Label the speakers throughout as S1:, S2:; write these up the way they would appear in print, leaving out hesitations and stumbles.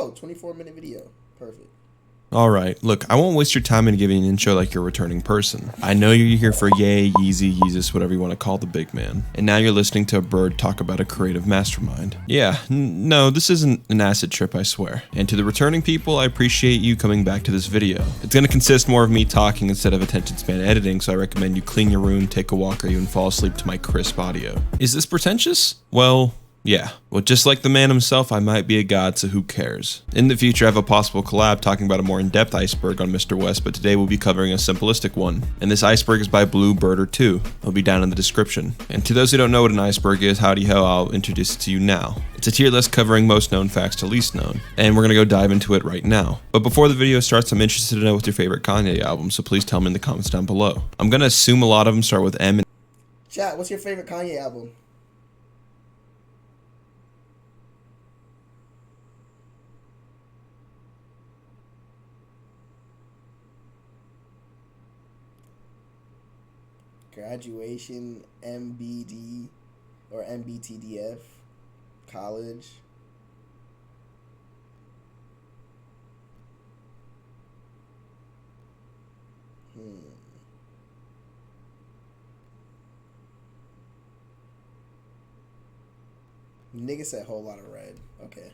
S1: Oh, 24-minute video. Perfect.
S2: Alright, look, I won't waste your time in giving an intro like you're a returning person. I know you're here for Ye, Yeezy, Yeezus, whatever you want to call the big man. And now you're listening to a bird talk about a creative mastermind. Yeah, no, this isn't an acid trip, I swear. And to the returning people, I appreciate you coming back to this video. It's gonna consist more of me talking instead of attention span editing, so I recommend you clean your room, take a walk, or even fall asleep to my crisp audio. Is this pretentious? Well, yeah. Well, just like the man himself, I might be a god, so who cares? In the future, I have a possible collab talking about a more in-depth Iceberg on Mr. West, but today we'll be covering a simplistic one. And this Iceberg is by Blue Birder 2. It'll be down in the description. And to those who don't know what an iceberg is, howdy ho, I'll introduce it to you now. It's a tier list covering most known facts to least known, and we're gonna go dive into it right now. But before the video starts, I'm interested to know what's your favorite Kanye album, so please tell me in the comments down below. I'm gonna assume a lot of them start with M.
S1: Chat, what's your favorite Kanye album? Graduation, MBD, or MBTDF, college. Nigga said whole lot of red. Okay.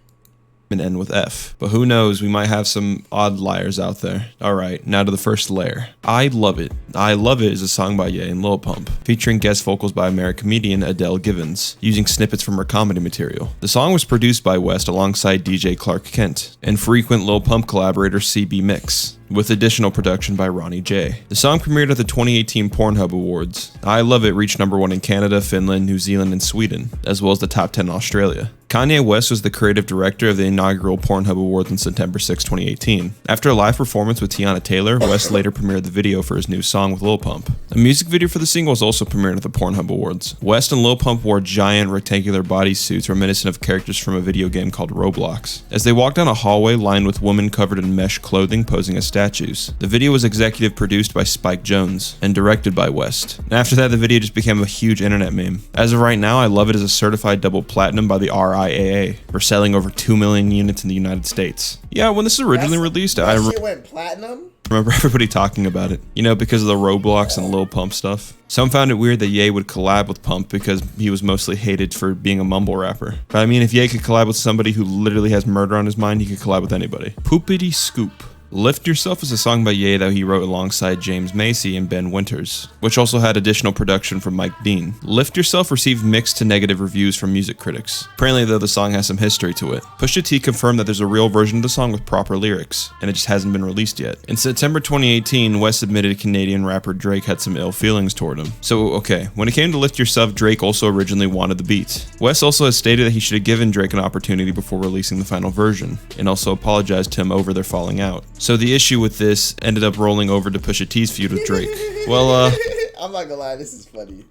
S2: And end with F. But who knows, we might have some odd liars out there. Alright, now to the first layer. I Love It. I Love It is a song by Ye and Lil Pump, featuring guest vocals by American comedian Adele Givens, using snippets from her comedy material. The song was produced by West alongside DJ Clark Kent, and frequent Lil Pump collaborator CB Mix, with additional production by Ronnie J. The song premiered at the 2018 Pornhub Awards. I Love It reached #1 in Canada, Finland, New Zealand, and Sweden, as well as the top 10 in Australia. Kanye West was the creative director of the inaugural Pornhub Awards on September 6, 2018. After a live performance with Tiana Taylor, West later premiered the video for his new song with Lil Pump. A music video for the single was also premiered at the Pornhub Awards. West and Lil Pump wore giant rectangular bodysuits reminiscent of characters from a video game called Roblox, as they walked down a hallway lined with women covered in mesh clothing posing as statues. The video was executive produced by Spike Jonze and directed by West. And after that, the video just became a huge internet meme. As of right now, I Love It as a certified double platinum by the RIAA for selling over 2 million units in the United States. Yeah, when this was originally released,
S1: that shit went platinum?
S2: Remember everybody talking about it, you know, because of the Roblox and Lil Pump stuff. Some found it weird that Ye would collab with Pump because he was mostly hated for being a mumble rapper. But I mean, if Ye could collab with somebody who literally has murder on his mind, he could collab with anybody. Poopity Scoop. Lift Yourself is a song by Ye that he wrote alongside James Macy and Ben Winters, which also had additional production from Mike Dean. Lift Yourself received mixed to negative reviews from music critics. Apparently though, the song has some history to it. Pusha T confirmed that there's a real version of the song with proper lyrics, and it just hasn't been released yet. In September 2018, West admitted Canadian rapper Drake had some ill feelings toward him. So okay, when it came to Lift Yourself, Drake also originally wanted the beat. West also has stated that he should have given Drake an opportunity before releasing the final version, and also apologized to him over their falling out. So the issue with this ended up rolling over to Pusha T's feud with Drake. Well,
S1: I'm not gonna lie, this is funny.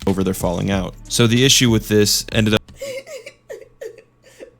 S2: Over their falling out. So the issue with this ended up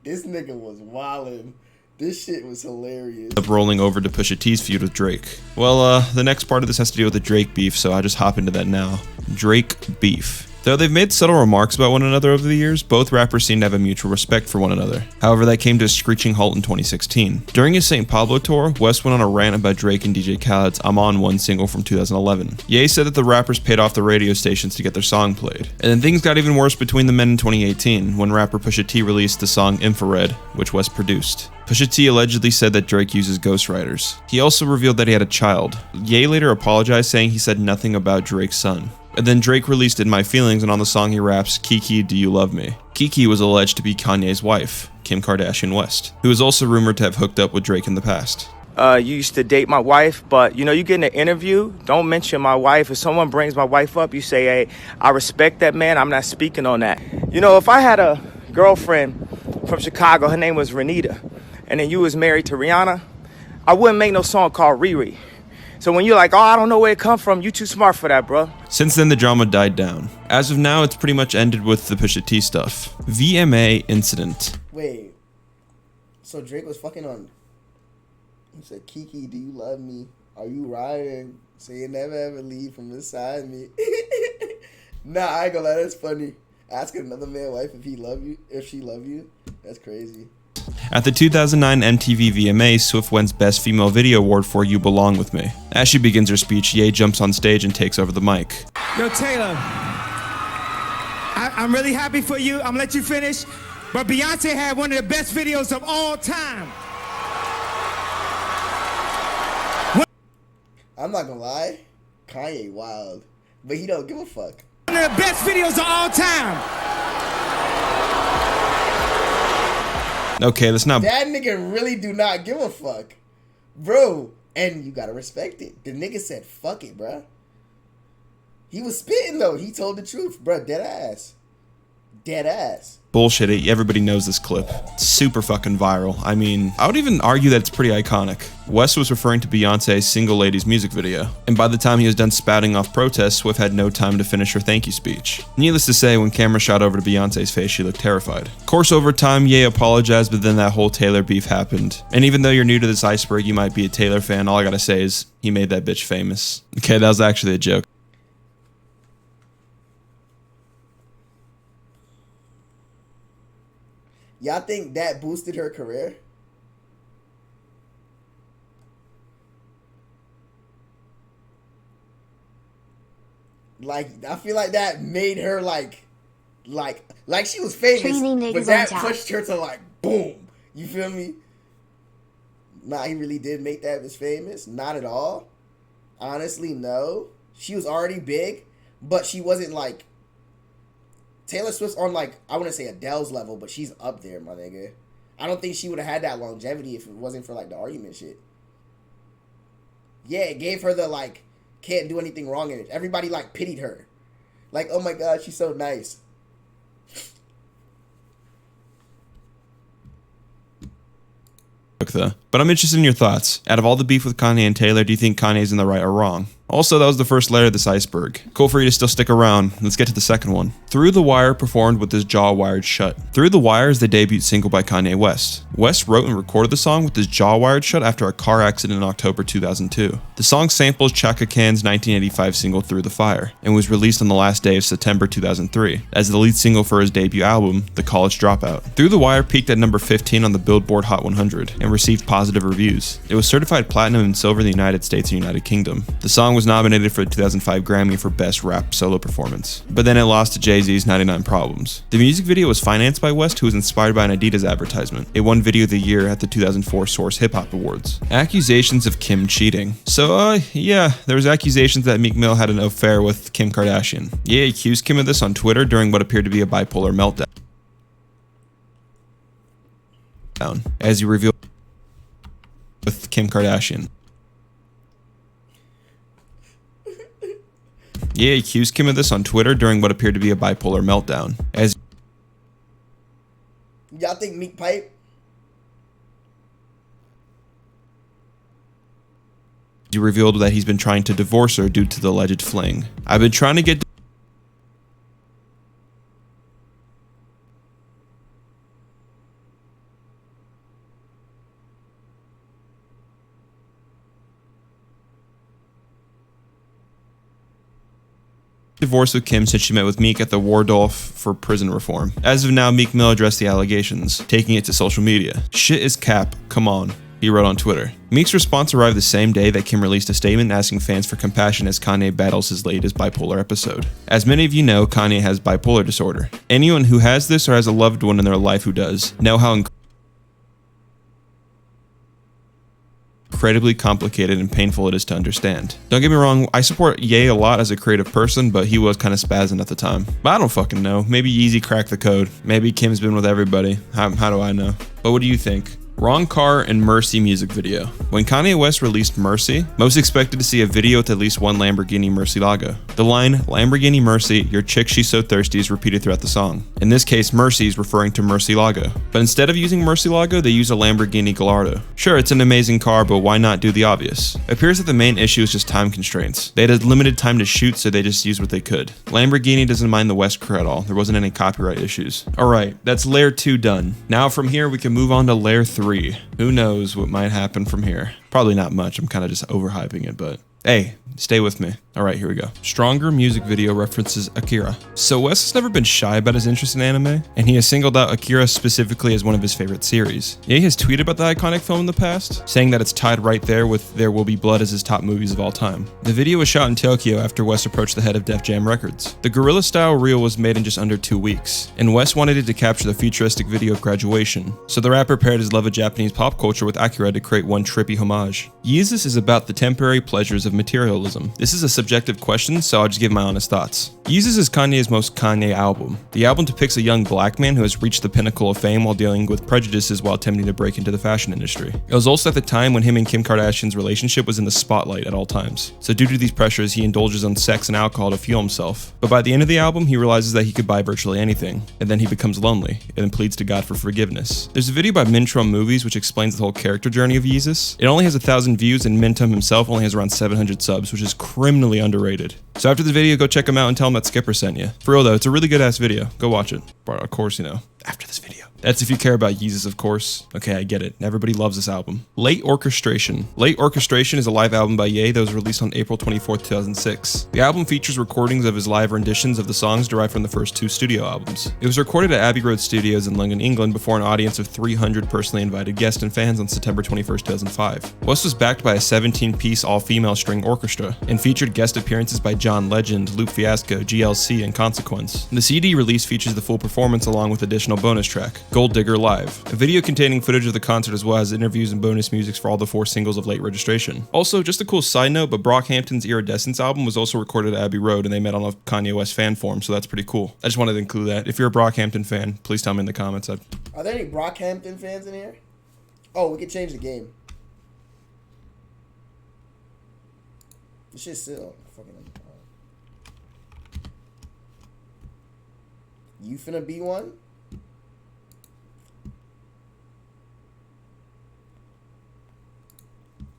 S1: This nigga was wildin'. This shit was hilarious.
S2: Rolling over to Pusha T's feud with Drake. Well, the next part of this has to do with the Drake beef, so I just hop into that now. Drake beef. Though they've made subtle remarks about one another over the years, both rappers seem to have a mutual respect for one another. However, that came to a screeching halt in 2016. During his St. Pablo tour, West went on a rant about Drake and DJ Khaled's I'm On One single from 2011. Ye said that the rappers paid off the radio stations to get their song played. And then things got even worse between the men in 2018, when rapper Pusha T released the song Infrared, which West produced. Pusha T allegedly said that Drake uses ghostwriters. He also revealed that he had a child. Ye later apologized, saying he said nothing about Drake's son. And then Drake released In My Feelings, and on the song he raps, Kiki, do you love me? Kiki was alleged to be Kanye's wife, Kim Kardashian West, who is also rumored to have hooked up with Drake in the past.
S3: You used to date my wife, but you know, you get in an interview, don't mention my wife. If someone brings my wife up, you say, hey, I respect that man, I'm not speaking on that. You know, if I had a girlfriend from Chicago, her name was Renita, and then you was married to Rihanna, I wouldn't make no song called Riri. So when you're like, oh, I don't know where it come from, you too smart for that, bro.
S2: Since then, the drama died down. As of now, it's pretty much ended with the Pusha T stuff. VMA incident.
S1: Wait, so Drake was fucking on... He said, Kiki, do you love me? Are you riding? So you never ever leave from beside me. Nah, I ain't gonna lie, that's funny. Asking another man wife if she love you. That's crazy.
S2: At the 2009 MTV VMAs, Swift wins Best Female Video Award for You Belong With Me. As she begins her speech, Ye jumps on stage and takes over the mic.
S3: Yo, Taylor, I'm really happy for you. I'm gonna let you finish. But Beyonce had one of the best videos of all time.
S1: I'm not gonna lie, Kanye wild, but he don't give a fuck.
S3: One of the best videos of all time.
S2: Okay, that's not...
S1: That nigga really do not give a fuck. Bro, and you gotta respect it. The nigga said, fuck it, bruh. He was spitting, though. He told the truth, bruh. Dead ass. Dead ass.
S2: Bullshit, everybody knows this clip. It's super fucking viral. I mean, I would even argue that it's pretty iconic. West was referring to Beyonce's Single Ladies music video, and by the time he was done spouting off protests, Swift had no time to finish her thank you speech. Needless to say, when camera shot over to Beyonce's face, she looked terrified. Of course, over time, Ye apologized, but then that whole Taylor beef happened. And even though you're new to this Iceberg, you might be a Taylor fan, all I gotta say is, he made that bitch famous. Okay, that was actually a joke.
S1: Y'all think that boosted her career? Like, I feel like that made her like she was famous, but that pushed her to like, boom. You feel me? Nah, he really did make that bitch famous. Not at all. Honestly, no. She was already big, but she wasn't like Taylor Swift's on like, I wouldn't say Adele's level, but she's up there, my nigga. I don't think she would have had that longevity if it wasn't for like the argument shit. Yeah, it gave her the like, can't do anything wrong in it. Everybody like pitied her. Like, oh my God, she's so nice.
S2: But I'm interested in your thoughts. Out of all the beef with Kanye and Taylor, do you think Kanye's in the right or wrong? Also, that was the first layer of this iceberg. Cool for you to still stick around. Let's get to the second one. Through the Wire performed with his jaw wired shut. Through the Wire is the debut single by Kanye West. West wrote and recorded the song with his jaw wired shut after a car accident in October 2002. The song samples Chaka Khan's 1985 single Through the Fire and was released on the last day of September 2003 as the lead single for his debut album, The College Dropout. Through the Wire peaked at number 15 on the Billboard Hot 100 and received positive reviews. It was certified platinum and silver in the United States and United Kingdom. The song was nominated for the 2005 Grammy for Best Rap Solo Performance, but then it lost to Jay-Z's 99 Problems. The music video was financed by West, who was inspired by an Adidas advertisement. It won Video of the Year at the 2004 Source Hip Hop Awards. Accusations of Kim cheating. So, yeah, there was accusations that Meek Mill had an affair with Kim Kardashian. Ye accused Kim of this on Twitter during what appeared to be a bipolar meltdown, as he revealed with Kim Kardashian. Ye accused Kim of this on Twitter during what appeared to be a bipolar meltdown, as
S1: y'all think Meek pipe?
S2: he revealed that he's been trying to divorce her due to the alleged fling. I've been trying to get divorced with Kim since she met with Meek at the Waldorf for prison reform. As of now, Meek Mill addressed the allegations, taking it to social media. Shit is cap, come on, he wrote on Twitter. Meek's response arrived the same day that Kim released a statement asking fans for compassion as Kanye battles his latest bipolar episode. As many of you know, Kanye has bipolar disorder. Anyone who has this or has a loved one in their life who does, know how incredibly complicated and painful it is to understand. Don't get me wrong, I support Ye a lot as a creative person, but he was kind of spazzing at the time. But I don't fucking know. Maybe Yeezy cracked the code. Maybe Kim's been with everybody. How do I know? But what do you think? Wrong Car and Mercy music video. When Kanye West released Mercy, most expected to see a video with at least one Lamborghini Murcielago. The line, Lamborghini Mercy, your chick she's so thirsty is repeated throughout the song. In this case, Mercy is referring to Murcielago. But instead of using Murcielago, they use a Lamborghini Gallardo. Sure, it's an amazing car, but why not do the obvious? It appears that the main issue is just time constraints. They had a limited time to shoot, so they just used what they could. Lamborghini doesn't mind the West crew at all. There wasn't any copyright issues. Alright, that's layer 2 done. Now from here, we can move on to layer 3. Who knows what might happen from here? Probably not much. I'm kind of just overhyping it, but hey, stay with me. All right, here we go. Stronger music video references Akira. So Wes has never been shy about his interest in anime, and he has singled out Akira specifically as one of his favorite series. Ye has tweeted about the iconic film in the past, saying that it's tied right there with There Will Be Blood as his top movies of all time. The video was shot in Tokyo after Wes approached the head of Def Jam Records. The guerrilla-style reel was made in just under 2 weeks, and Wes wanted it to capture the futuristic video of graduation, so the rapper paired his love of Japanese pop culture with Akira to create one trippy homage. Yeezus is about the temporary pleasures of materialism. This is a subjective question, so I'll just give my honest thoughts. Yeezus is Kanye's most Kanye album. The album depicts a young black man who has reached the pinnacle of fame while dealing with prejudices while attempting to break into the fashion industry. It was also at the time when him and Kim Kardashian's relationship was in the spotlight at all times. So due to these pressures, he indulges on sex and alcohol to fuel himself. But by the end of the album, he realizes that he could buy virtually anything, and then he becomes lonely, and then pleads to God for forgiveness. There's a video by Mintrom Movies which explains the whole character journey of Yeezus. It only has 1,000 views, and Mintrom himself only has around 700 subs, which is criminally underrated. So after the video, go check him out and tell him that Skipper sent you. For real though, it's a really good ass video. Go watch it. But of course, you know, after this video. That's if you care about Yeezus, of course. Okay, I get it. Everybody loves this album. Late Orchestration. Late Orchestration is a live album by Ye that was released on April 24, 2006. The album features recordings of his live renditions of the songs derived from the first 2 studio albums. It was recorded at Abbey Road Studios in London, England before an audience of 300 personally invited guests and fans on September 21, 2005. Wes was backed by a 17-piece all-female string orchestra and featured guest appearances by John Legend, Luke Fiasco, GLC, and Consequence. The CD release features the full performance along with additional bonus track, Gold Digger Live, a video containing footage of the concert as well as interviews and bonus music for all the 4 singles of Late Registration. Also, just a cool side note, but Brockhampton's Iridescence album was also recorded at Abbey Road and they met on a Kanye West fan forum, so that's pretty cool. I just wanted to include that. If you're a Brockhampton fan, please tell me in the comments.
S1: Are there any Brockhampton fans in here? Oh, we could change the game. This shit's still fucking. You finna be one?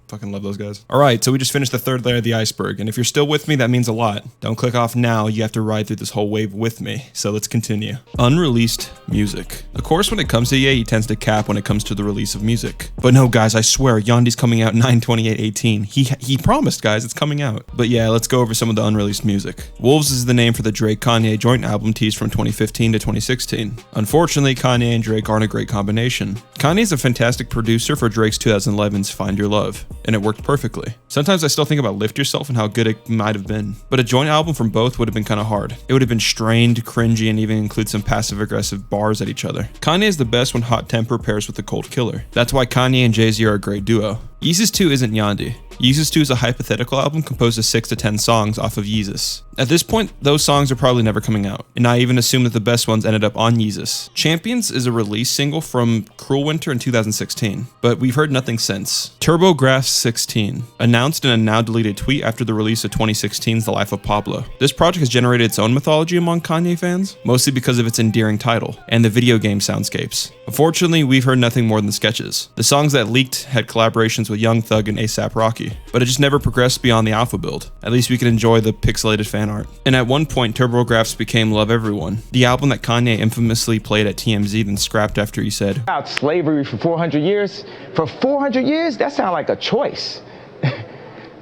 S2: Fucking love those guys. All right, so we just finished the 3rd layer of the iceberg, and if you're still with me, that means a lot. Don't click off now, you have to ride through this whole wave with me. So let's continue. Unreleased music. Of course, when it comes to Ye, he tends to cap when it comes to the release of music. But no, guys, I swear, Yondi's coming out 9/28/18. He promised, guys, it's coming out. But yeah, let's go over some of the unreleased music. Wolves is the name for the Drake-Kanye joint album teased from 2015 to 2016. Unfortunately, Kanye and Drake aren't a great combination. Kanye's a fantastic producer for Drake's 2011's Find Your Love, and it worked perfectly. Sometimes I still think about Lift Yourself and how good it might have been, but a joint album from both would have been kind of hard. It would have been strained, cringy, and even include some passive-aggressive bars at each other. Kanye is the best when hot temper pairs with the cold killer. That's why Kanye and Jay-Z are a great duo. Yeezus 2 isn't Yandhi. Yeezus 2 is a hypothetical album composed of 6 to 10 songs off of Yeezus. At this point, those songs are probably never coming out, and I even assume that the best ones ended up on Yeezus. Champions is a release single from Cruel Winter in 2016, but we've heard nothing since. TurboGrafx 16, announced in a now deleted tweet after the release of 2016's The Life of Pablo. This project has generated its own mythology among Kanye fans, mostly because of its endearing title, and the video game soundscapes. Unfortunately, we've heard nothing more than sketches. The songs that leaked had collaborations with Young Thug and A$AP Rocky, but it just never progressed beyond the alpha build. At least we could enjoy the pixelated fan art. And at one point, TurboGrafx became Love Everyone, the album that Kanye infamously played at TMZ then scrapped after he said,
S3: "About slavery for 400 years? For 400 years? That sounds like a choice."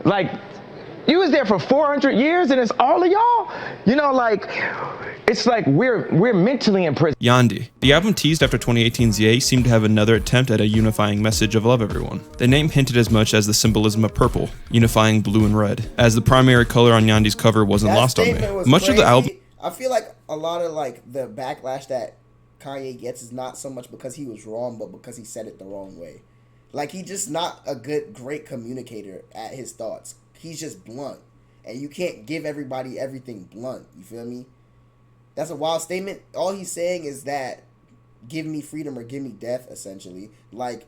S3: Like, you was there for 400 years and it's all of y'all? You know, like, it's like we're mentally in prison.
S2: Yandhi. The album teased after 2018's Ye seemed to have another attempt at a unifying message of Love Everyone. The name hinted as much as the symbolism of purple, unifying blue and red, as the primary color on Yandhi's cover wasn't lost on me. Much
S1: crazy.
S2: Of the album...
S1: I feel like a lot of like the backlash that Kanye gets is not so much because he was wrong, but because he said it the wrong way. Like, he's just not a great communicator at his thoughts. He's just blunt. And you can't give everybody everything blunt. You feel me? That's a wild statement. All he's saying is that give me freedom or give me death, essentially. Like,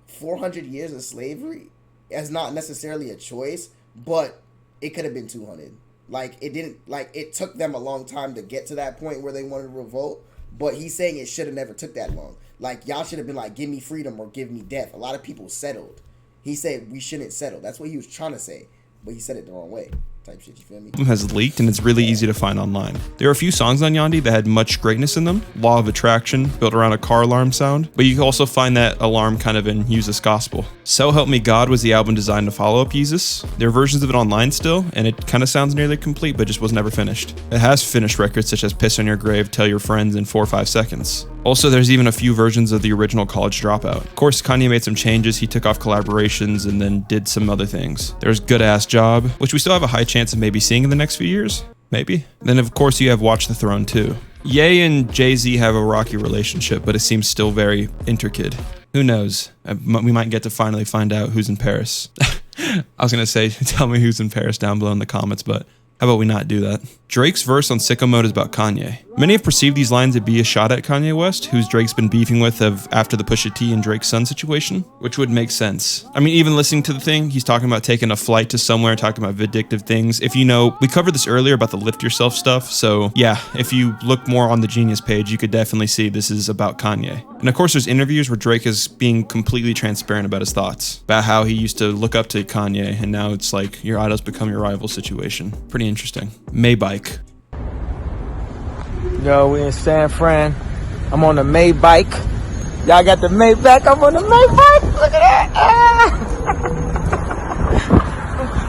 S1: 400 years of slavery is not necessarily a choice, but it could have been 200. Like, it took them a long time to get to that point where they wanted to revolt, but he's saying it should have never took that long. Like, y'all should have been like, give me freedom or give me death. A lot of people settled. He said we shouldn't settle. That's what he was trying to say, but he said it the wrong way. type shit, you feel me?
S2: Has leaked and it's really easy to find online. There are a few songs on Yandhi that had much greatness in them. Law of Attraction, built around a car alarm sound, but you can also find that alarm kind of in Jesus Gospel. So Help Me God was the album designed to follow up Jesus. There are versions of it online still, and it kind of sounds nearly complete, but just was never finished. It has finished records such as Piss on Your Grave, Tell Your Friends, in 4 or 5 seconds. Also, there's even a few versions of the original College Dropout. Of course, Kanye made some changes. He took off collaborations and then did some other things. There's Good Ass Job, which we still have a high chance of maybe seeing in the next few years. Maybe. Then, of course, you have Watch the Throne too. Ye and Jay-Z have a rocky relationship, but it seems still very intricate. Who knows? We might get to finally find out who's in Paris. I was going to say, tell me who's in Paris down below in the comments, but how about we not do that? Drake's verse on Sicko Mode is about Kanye. Many have perceived these lines to be a shot at Kanye West, who Drake's been beefing with after the Pusha T and Drake's son situation, which would make sense. I mean, even listening to the thing, he's talking about taking a flight to somewhere, talking about vindictive things. If you know, we covered this earlier about the lift yourself stuff, so yeah, if you look more on the Genius page, you could definitely see this is about Kanye. And of course, there's interviews where Drake is being completely transparent about his thoughts, about how he used to look up to Kanye, and now it's like your idols become your rival situation. Pretty interesting. Maybike.
S3: Yo, we in San Fran. I'm on the Maybike. Y'all got the Maybach. I'm on the Maybike. Look at that. Ah.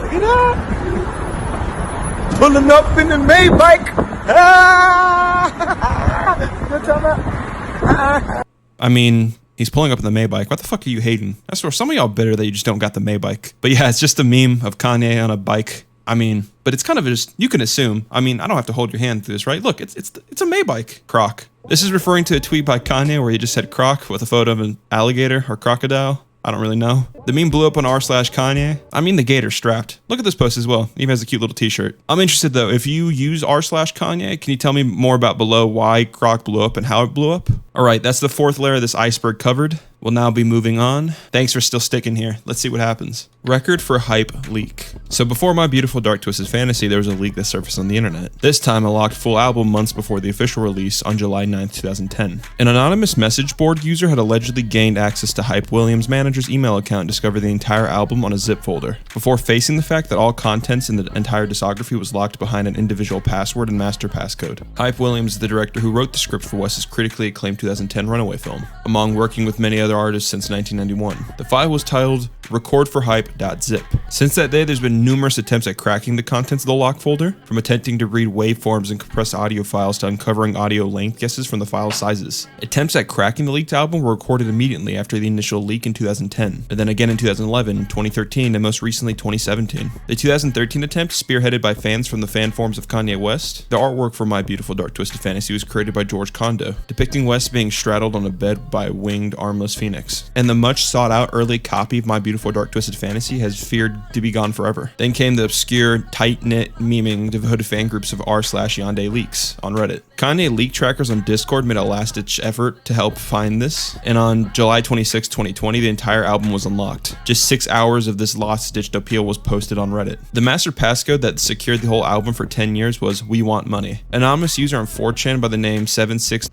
S3: Look at that. Pulling up in the Maybike. Ah. You know what I'm talking about?
S2: I mean, he's pulling up in the Maybike. What the fuck are you hating? That's where some of y'all bitter that you just don't got the Maybike. But yeah, it's just a meme of Kanye on a bike. I mean, but it's kind of just, you can assume. I mean, I don't have to hold your hand through this, right? Look, it's a Maybike. Croc. This is referring to a tweet by Kanye where he just said croc with a photo of an alligator or crocodile. I don't really know. The meme blew up on r/Kanye. I mean, the gator's strapped. Look at this post as well. He even has a cute little t-shirt. I'm interested though, if you use r/Kanye, can you tell me more about below why Croc blew up and how it blew up? All right, that's the 4th layer of this iceberg covered. We'll now be moving on. Thanks for still sticking here. Let's see what happens. Record for hype leak. So before My Beautiful Dark Twisted Fantasy, there was a leak that surfaced on the internet. This time a locked full album months before the official release on July 9th, 2010. An anonymous message board user had allegedly gained access to Hype Williams' manager's email account and discovered the entire album on a zip folder, before facing the fact that all contents in the entire discography was locked behind an individual password and master passcode. Hype Williams is the director who wrote the script for West's critically acclaimed 2010 Runaway film, among working with many other artists since 1991. The file was titled recordforhype.zip. Since that day, there's been numerous attempts at cracking the contents of the lock folder, from attempting to read waveforms and compressed audio files to uncovering audio length guesses from the file sizes. Attempts at cracking the leaked album were recorded immediately after the initial leak in 2010, and then again in 2011, 2013, and most recently 2017. The 2013 attempt, spearheaded by fans from the fan forums of Kanye West. The artwork for My Beautiful Dark Twisted Fantasy was created by George Kondo, depicting West being straddled on a bed by a winged, armless phoenix. And the much sought out early copy of My Beautiful Dark Twisted Fantasy has feared to be gone forever. Then came the obscure, tight-knit, memeing, devoted fan groups of r/Yandhi leaks on Reddit. Kanye leak trackers on Discord made a last-ditch effort to help find this, and on July 26, 2020, the entire album was unlocked. Just 6 hours of this last-ditched appeal was posted on Reddit. The master passcode that secured the whole album for 10 years was "We Want Money." An anonymous user on 4chan by the name 76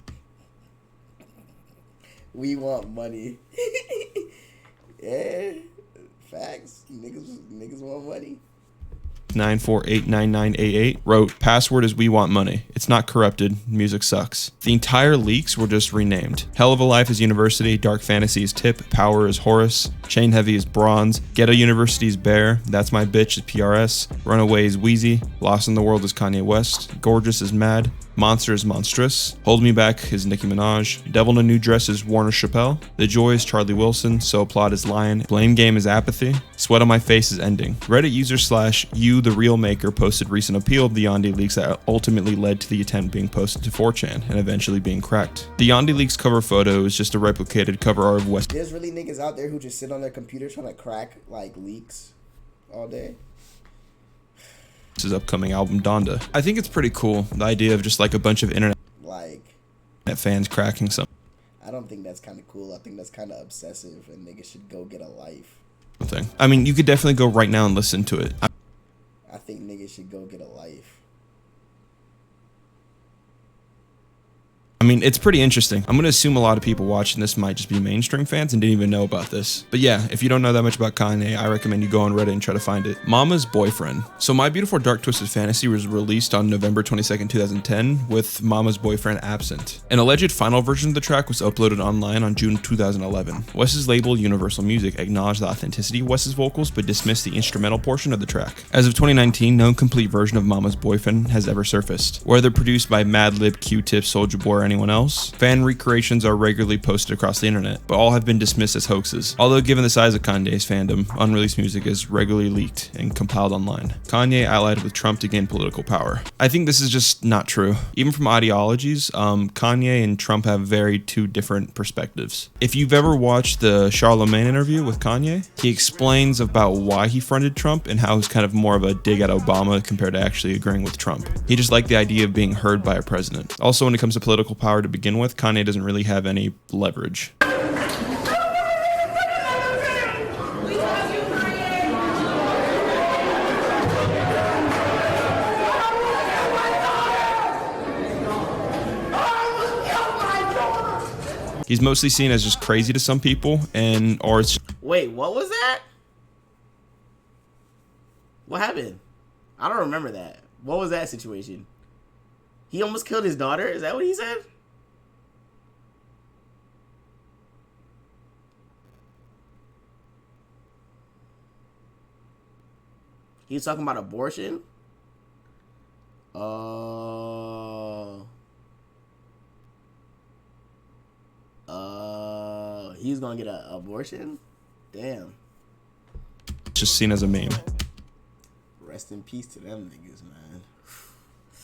S1: We want money. Yeah, facts. Niggas want money.
S2: 9489988 wrote, "Password is we want money. It's not corrupted. Music sucks." The entire leaks were just renamed. Hell of a Life is University, Dark Fantasy is Tip, Power is Horus, Chain Heavy is Bronze, Ghetto University is Bear, That's My Bitch is PRS, Runaway is Wheezy, Lost in the World is Kanye West, Gorgeous is Mad, Monster is Monstrous, Hold Me Back is Nicki Minaj, Devil in a New Dress is Warner Chappelle, The Joy is Charlie Wilson, So Applaud is Lion, Blame Game is Apathy, Sweat on My Face is Ending. Reddit user /you the real maker posted recent appeal of the Yandhi leaks that ultimately led to the attempt being posted to 4chan and eventually being cracked. The Yandhi leaks cover photo is just a replicated cover art of West.
S1: There's really niggas out there who just sit on their computer trying to crack like leaks all day.
S2: His upcoming album Donda. I think it's pretty cool, the idea of just like a bunch of internet fans cracking something.
S1: I don't think that's kind of cool. I think that's kind of obsessive, and niggas should go get a life.
S2: I mean, you could definitely go right now and listen to it.
S1: I think niggas should go get a life.
S2: I mean, It's pretty interesting. I'm gonna assume a lot of people watching this might just be mainstream fans and didn't even know about this. But yeah, if you don't know that much about Kanye, I recommend you go on Reddit and try to find it. Mama's Boyfriend. So My Beautiful Dark Twisted Fantasy was released on November 22nd, 2010 with Mama's Boyfriend absent. An alleged final version of the track was uploaded online on June 2011. Wes's label, Universal Music, acknowledged the authenticity of Wes's vocals but dismissed the instrumental portion of the track. As of 2019, no complete version of Mama's Boyfriend has ever surfaced. Whether produced by Madlib, Q-Tip, Soulja Boy, or anyone else, fan recreations are regularly posted across the internet, but all have been dismissed as hoaxes. Although given the size of Kanye's fandom, unreleased music is regularly leaked and compiled online. Kanye allied with Trump to gain political power. I think this is just not true. Even from ideologies, Kanye and Trump have very two different perspectives. If you've ever watched the Charlemagne interview with Kanye, he explains about why he fronted Trump and how it's kind of more of a dig at Obama compared to actually agreeing with Trump. He just liked the idea of being heard by a president. Also, when it comes to political power to begin with, Kanye doesn't really have any leverage. He's mostly seen as just crazy to some people, or it's...
S1: Wait, what was that? What happened? I don't remember that. What was that situation? He almost killed his daughter? Is that what he said? He was talking about abortion? He was gonna get an abortion? Damn.
S2: Just seen as a meme.
S1: Rest in peace to them niggas, man.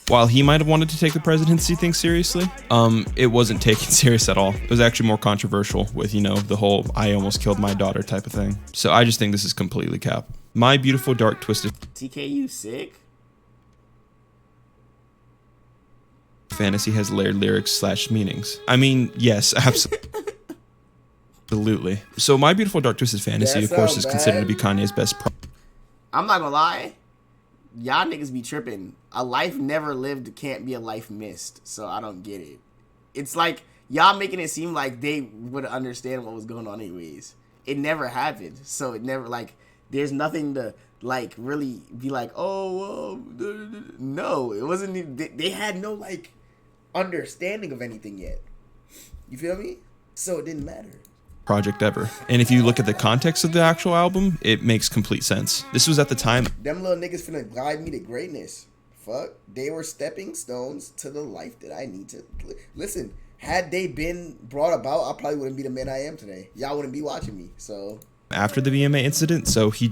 S2: While he might have wanted to take the presidency thing seriously, it wasn't taken serious at all. It was actually more controversial with, you know, the whole I almost killed my daughter type of thing. So I just think this is completely cap. My Beautiful Dark Twisted
S1: TKU sick?
S2: Fantasy has layered lyrics / meanings. I mean, yes, absolutely. Absolutely. So My Beautiful Dark Twisted Fantasy, of course, is considered to be Kanye's best
S1: I'm not gonna lie. Y'all niggas be tripping. A life never lived can't be a life missed. So I don't get it. It's like y'all making it seem like they would understand what was going on anyways. It never happened. So it never, like, there's nothing to, like, really be like, oh, no. It wasn't, they had no, like, understanding of anything yet. You feel me? So it didn't matter.
S2: Project ever. And if you look at the context of the actual album, it makes complete sense. This was at the time.
S1: Them little niggas finna guide me to greatness. Fuck. They were stepping stones to the life that I need to. Listen, had they been brought about, I probably wouldn't be the man I am today. Y'all wouldn't be watching me, so.
S2: After the VMA incident, so he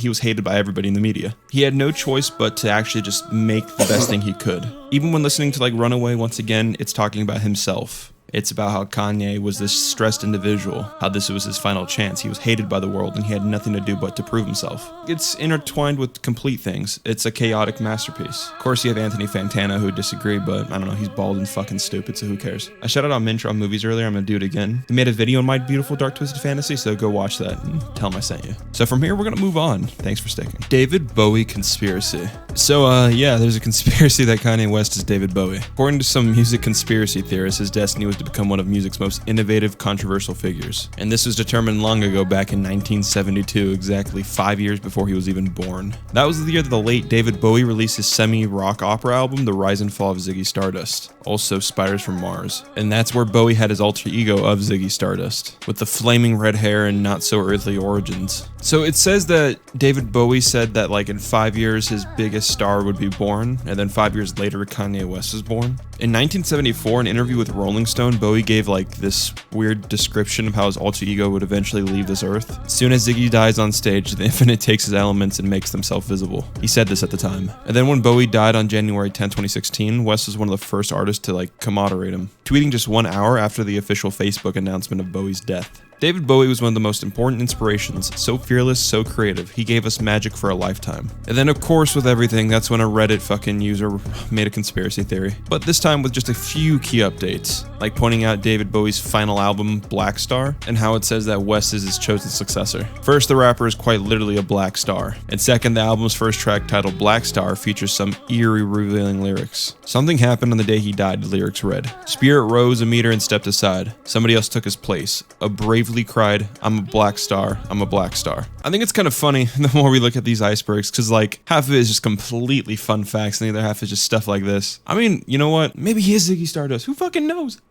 S2: was hated by everybody in the media. He had no choice but to actually just make the best thing he could. Even when listening to like Runaway, once again, it's talking about himself. It's about how Kanye was this stressed individual, how this was his final chance. He was hated by the world and he had nothing to do but to prove himself. It's intertwined with complete things. It's a chaotic masterpiece. Of course, you have Anthony Fantana who would disagree, but I don't know, he's bald and fucking stupid, so who cares? I shouted out Mintra on movies earlier, I'm gonna do it again. He made a video on My Beautiful Dark Twisted Fantasy, so go watch that and tell him I sent you. So from here, we're gonna move on. Thanks for sticking. David Bowie conspiracy. So yeah, there's a conspiracy that Kanye West is David Bowie. According to some music conspiracy theorists, his destiny was to become one of music's most innovative, controversial figures. And this was determined long ago, back in 1972, exactly 5 years before he was even born. That was the year that the late David Bowie released his semi-rock opera album, The Rise and Fall of Ziggy Stardust, also Spiders from Mars. And that's where Bowie had his alter ego of Ziggy Stardust, with the flaming red hair and not so earthly origins. So it says that David Bowie said that like in 5 years his biggest star would be born, and then 5 years later Kanye West was born. In 1974, an interview with Rolling Stone, Bowie gave like this weird description of how his alter ego would eventually leave this earth. As soon as Ziggy dies on stage, the infinite takes his elements and makes them self-visible. He said this at the time. And then when Bowie died on January 10, 2016, West was one of the first artists to like commemorate him, tweeting just 1 hour after the official Facebook announcement of Bowie's death. David Bowie was one of the most important inspirations, so fearless, so creative, he gave us magic for a lifetime. And then of course with everything, that's when a Reddit fucking user made a conspiracy theory. But this time with just a few key updates, like pointing out David Bowie's final album, Black Star, and how it says that West is his chosen successor. First, the rapper is quite literally a black star. And second, the album's first track titled Black Star features some eerie revealing lyrics. Something happened on the day he died, the lyrics read. Spirit rose a meter and stepped aside. Somebody else took his place. A bravely cried, I'm a black star, I'm a black star. I think it's kind of funny the more we look at these icebergs, because like half of it is just completely fun facts and the other half is just stuff like this. I mean, you know what? Maybe he is Ziggy Stardust. Who fucking knows?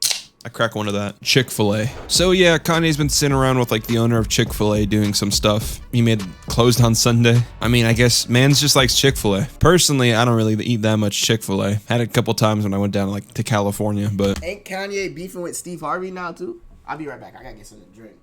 S2: I crack one of that. Chick-fil-A. So yeah, Kanye's been sitting around with like the owner of Chick-fil-A doing some stuff. He made closed on Sunday. I mean, I guess man's just likes Chick-fil-A. Personally, I don't really eat that much Chick-fil-A. Had it a couple times when I went down like to California, but
S1: ain't Kanye beefing with Steve Harvey now too? I'll be right back. I gotta get something to drink.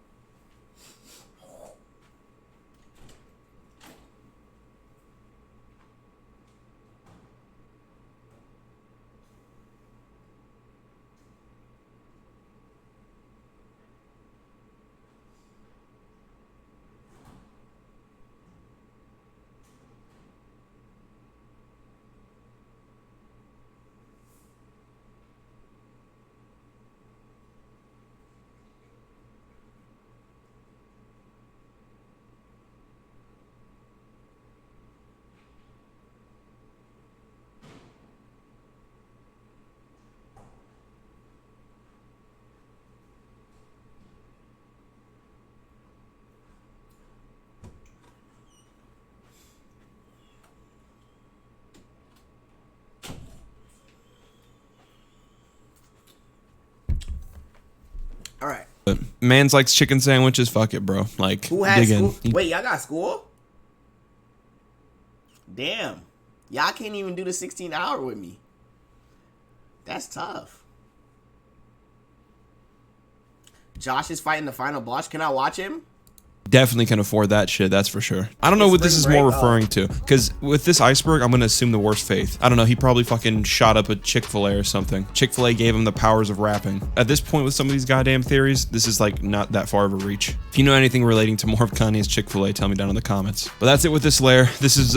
S1: All right.
S2: But man's likes chicken sandwiches. Fuck it, bro. Like,
S1: who has school? Wait, y'all got school? Damn. Y'all can't even do the 16-hour with me. That's tough. Josh is fighting the final boss. Can I watch him?
S2: Definitely can afford that shit, that's for sure. I don't know what this is more referring to, because with this iceberg, I'm gonna assume the worst faith. I don't know, he probably fucking shot up a Chick-fil-A or something. Chick-fil-A gave him the powers of rapping. At this point with some of these goddamn theories, this is like not that far of a reach. If you know anything relating to more of Kanye's Chick-fil-A, tell me down in the comments. But that's it with this lair. This is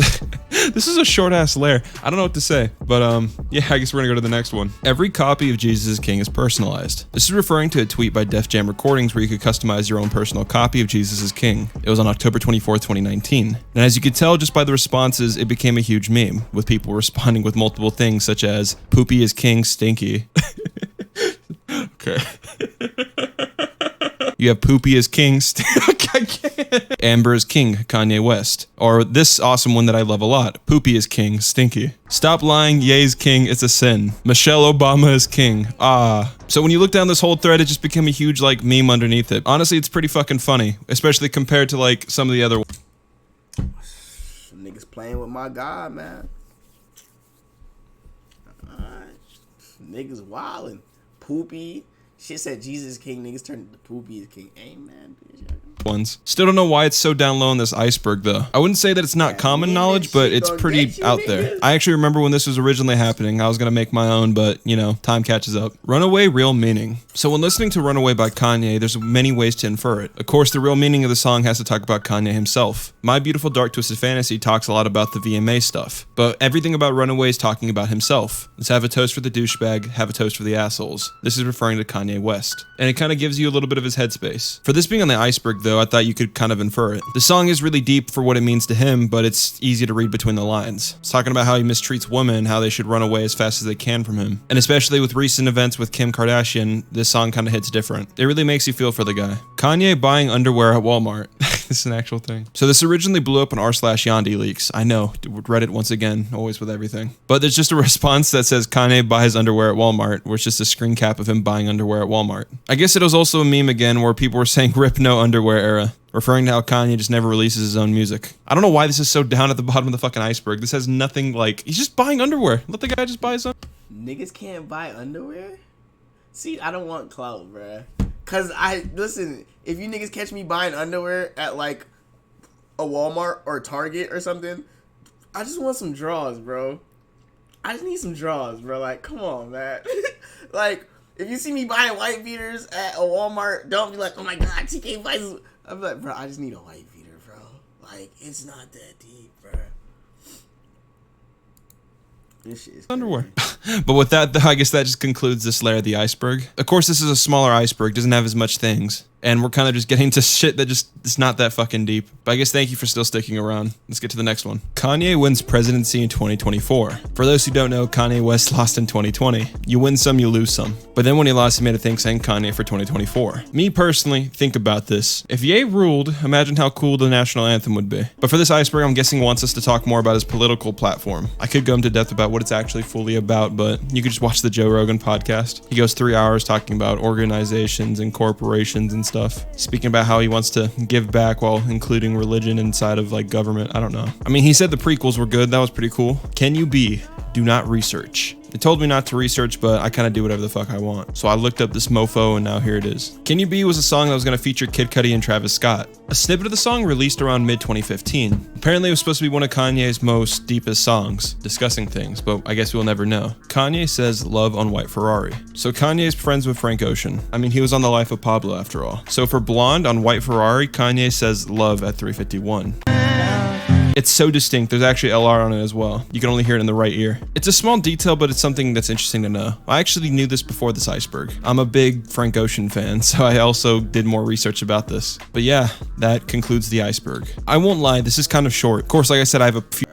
S2: this is a short ass lair. I don't know what to say, but yeah, I guess we're gonna go to the next one. Every copy of Jesus is King is personalized. This is referring to a tweet by Def Jam Recordings where you could customize your own personal copy of Jesus is King. It was on October 24th, 2019. And as you could tell just by the responses, it became a huge meme, with people responding with multiple things such as, Poopy is King, Stinky. Okay. You have Poopy is King, Amber is King, Kanye West. Or this awesome one that I love a lot, Poopy is King, Stinky. Stop lying, Ye's King, it's a sin. Michelle Obama is King, ah. So when you look down this whole thread, it just became a huge like meme underneath it. Honestly, it's pretty fucking funny, especially compared to like some of the other ones.
S1: Niggas playing with my God, man. Alright. Niggas wildin'. Poopy. Shit said Jesus is King, niggas turned into Poopy is King. Amen, bitch.
S2: Ones. Still don't know why it's so down low on this iceberg though. I wouldn't say that it's not common knowledge, but it's pretty out there. I actually remember when this was originally happening, I was gonna make my own, but you know, time catches up. Runaway, real meaning. So when listening to Runaway by Kanye, there's many ways to infer it. Of course, the real meaning of the song has to talk about Kanye himself. My Beautiful Dark Twisted Fantasy talks a lot about the VMA stuff, but everything about Runaway is talking about himself. Let's have a toast for the douchebag, have a toast for the assholes. This is referring to Kanye West. And it kind of gives you a little bit of his headspace. For this being on the iceberg though, I thought you could kind of infer it. The song is really deep for what it means to him, but it's easy to read between the lines. It's talking about how he mistreats women and how they should run away as fast as they can from him. And especially with recent events with Kim Kardashian, this song kind of hits different. It really makes you feel for the guy. Kanye buying underwear at Walmart. This is an actual thing. So this originally blew up on r/Yandhi leaks. I know, Reddit once again, always with everything. But there's just a response that says Kanye buys underwear at Walmart, where it's just a screen cap of him buying underwear at Walmart. I guess it was also a meme again where people were saying rip no underwear era, referring to how Kanye just never releases his own music. I don't know why this is so down at the bottom of the fucking iceberg. This has nothing like, he's just buying underwear. Let the guy just buy his own.
S1: Niggas can't buy underwear? See, I don't want clout, bruh. Cause listen, if you niggas catch me buying underwear at like a Walmart or Target or something, I just want some drawers, bro. I just need some drawers, bro. Like, come on, man. Like, If you see me buying white beaters at a Walmart, don't be like, oh my god, TK buys. I'm like, bro, I just need a white beater, bro. Like, it's not that deep, bro. This shit is
S2: underwear. But with that, though, I guess that just concludes this layer of the iceberg. Of course, this is a smaller iceberg, doesn't have as much things. And we're kind of just getting to shit that just is not that fucking deep. But I guess thank you for still sticking around. Let's get to the next one. Kanye wins presidency in 2024. For those who don't know, Kanye West lost in 2020. You win some, you lose some. But then when he lost, he made a thing saying Kanye for 2024. Me personally, think about this. If Ye ruled, imagine how cool the national anthem would be. But for this iceberg, I'm guessing wants us to talk more about his political platform. I could go into depth about what it's actually fully about, but you could just watch the Joe Rogan podcast. He goes 3 hours talking about organizations and corporations and stuff, speaking about how he wants to give back while including religion inside of like government. I don't know. I mean, he said the prequels were good. That was pretty cool. Can you be? Do not research. They told me not to research, but I kind of do whatever the fuck I want. So I looked up this mofo and now here it is. Can You Be was a song that was going to feature Kid Cudi and Travis Scott. A snippet of the song released around mid-2015. Apparently it was supposed to be one of Kanye's most deepest songs, discussing things, but I guess we'll never know. Kanye says love on White Ferrari. So Kanye's friends with Frank Ocean. I mean, he was on The Life of Pablo after all. So for Blonde on White Ferrari, Kanye says love at 351. It's so distinct, there's actually LR on it as well. You can only hear it in the right ear. It's a small detail, but it's something that's interesting to know. I actually knew this before this iceberg. I'm a big Frank Ocean fan, so I also did more research about this. But yeah, that concludes the iceberg. I won't lie, this is kind of short. Of course, like I said, I have a few